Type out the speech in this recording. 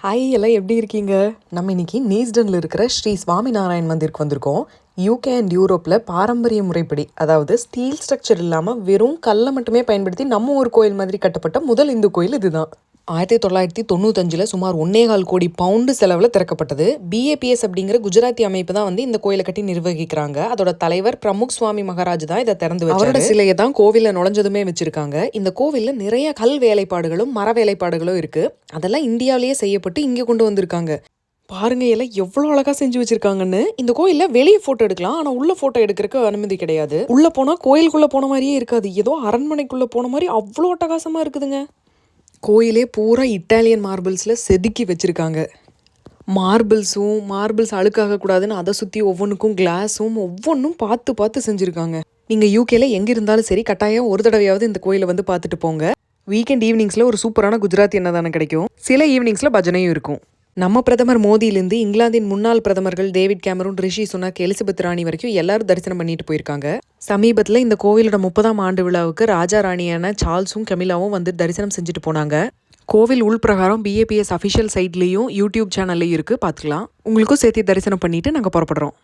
Hi எல்லாம் எப்படி இருக்கீங்க? நம்ம இன்னைக்கு நீஸ்டனில் இருக்கிற ஸ்ரீ சுவாமிநாராயண் மந்திருக்கு வந்திருக்கோம். யூகே அண்ட் யூரோப்பில் பாரம்பரிய முறைப்படி, அதாவது ஸ்டீல் ஸ்ட்ரக்சர் இல்லாமல் வெறும் கல்லை மட்டுமே பயன்படுத்தி நம்ம ஒரு கோயில் மாதிரி கட்டப்பட்ட முதல் இந்து கோயில் இதுதான். 1995 சுமார் 1.25 கோடி பவுண்டு செலவில் திறக்கப்பட்டது. BAPS அப்படிங்கிற குஜராத்தி அமைப்பு தான் வந்து இந்த கோயிலை கட்டி நிர்வகிக்கிறாங்க. அதோட தலைவர் பிரமுக் சுவாமி மகாராஜ் தான் இதை திறந்து வச்சாரு. அவரோட சிலையை தான் கோவிலில் நுழைஞ்சதுமே வச்சிருக்காங்க. இந்த கோவிலில் நிறைய கல் வேலைப்பாடுகளும் மர வேலைப்பாடுகளும் இருக்கு. அதெல்லாம் இந்தியாவிலேயே செய்யப்பட்டு இங்கே கொண்டு வந்திருக்காங்க. பாருங்க எல்லாம் எவ்வளோ அழகா செஞ்சு வச்சிருக்காங்கன்னு. இந்த கோயிலில் வெளியே போட்டோ எடுக்கலாம், ஆனால் உள்ள போட்டோ எடுக்கிறதுக்கு அனுமதி கிடையாது. உள்ள போனால் கோயிலுக்குள்ள போன மாதிரியே இருக்காது, ஏதோ அரண்மனைக்குள்ள போன மாதிரி அவ்வளோ அட்டகாசமா இருக்குதுங்க. கோயிலே பூரா இட்டாலியன் மார்பிள்ஸில் செதுக்கி வச்சுருக்காங்க. மார்பிள்ஸ் அழுக்காகக்கூடாதுன்னு அதை சுற்றி ஒவ்வொன்றுக்கும் கிளாஸும் ஒவ்வொன்றும் பார்த்து பார்த்து செஞ்சுருக்காங்க. நீங்கள் யூகேல எங்கே இருந்தாலும் சரி, கட்டாயம் ஒரு தடவையாவது இந்த கோயிலை வந்து பார்த்துட்டு போங்க. வீக்கெண்ட் ஈவினிங்ஸில் ஒரு சூப்பரான குஜராத்தி அன்னதானம் கிடைக்கும். சில ஈவினிங்ஸில் பஜனையும் இருக்கும். நம்ம பிரதமர் மோடியிலேருந்து இங்கிலாந்தின் முன்னாள் பிரதமர்கள் David Cameron, Rishi Sunak, Elizabeth ராணி வரைக்கும் எல்லாரும் தரிசனம் பண்ணிட்டு போயிருக்காங்க. சமீபத்தில் இந்த கோவிலோட 30ஆம் ஆண்டு விழாவுக்கு ராஜா ராணியான சார்ல்ஸும் கமிலாவும் வந்து தரிசனம் செஞ்சுட்டு போனாங்க. கோவில் உள்பிரகாரம் BAPS அஃபிஷியல் சைட்லேயும் யூடியூப் சேனல்லையும் இருக்குது, பார்த்துக்கலாம். உங்களுக்கும் சேர்த்து தரிசனம் பண்ணிட்டு நாங்கள் புறப்படுறோம்.